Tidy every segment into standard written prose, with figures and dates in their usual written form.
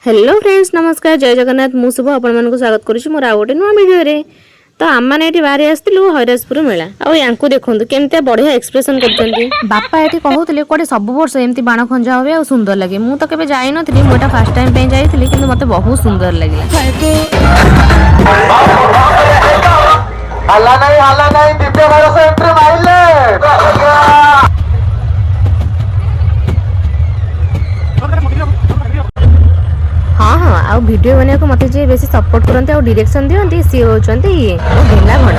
Hello friends नमस्कार जय जगन्नाथ मु शुभ आपण स्वागत करुछु मोर आ गोटे नुआ वीडियो रे। तो आम मैंने ये बाहर आसलु हरिराजपुर मेला आंकु देखु केमती बढ़िया एक्सप्रेशन कर बापा ये कहते कौटे सब वर्ष एमती बाण खंजा हुए और सुंदर लगे मुझे तो केवे जाई नथली मुझे फर्स्ट टाइम पे जाइली किंतु मते बहुत सुंदर लगे। हाँ हाँ आउ वीडियो बनाने को मत जे बेसी सपोर्ट करते और डायरेक्शन दियंती सी होचंती ये ढेला भण।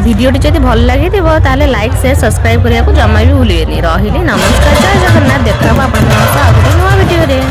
वीडियोटी जब भल लगी ताले लाइक शेयर सब्सक्राइब करने को जमा भी भूलिए। रही नमस्कार जय जगन्नाथ देखा आप नुआ वीडियो रे।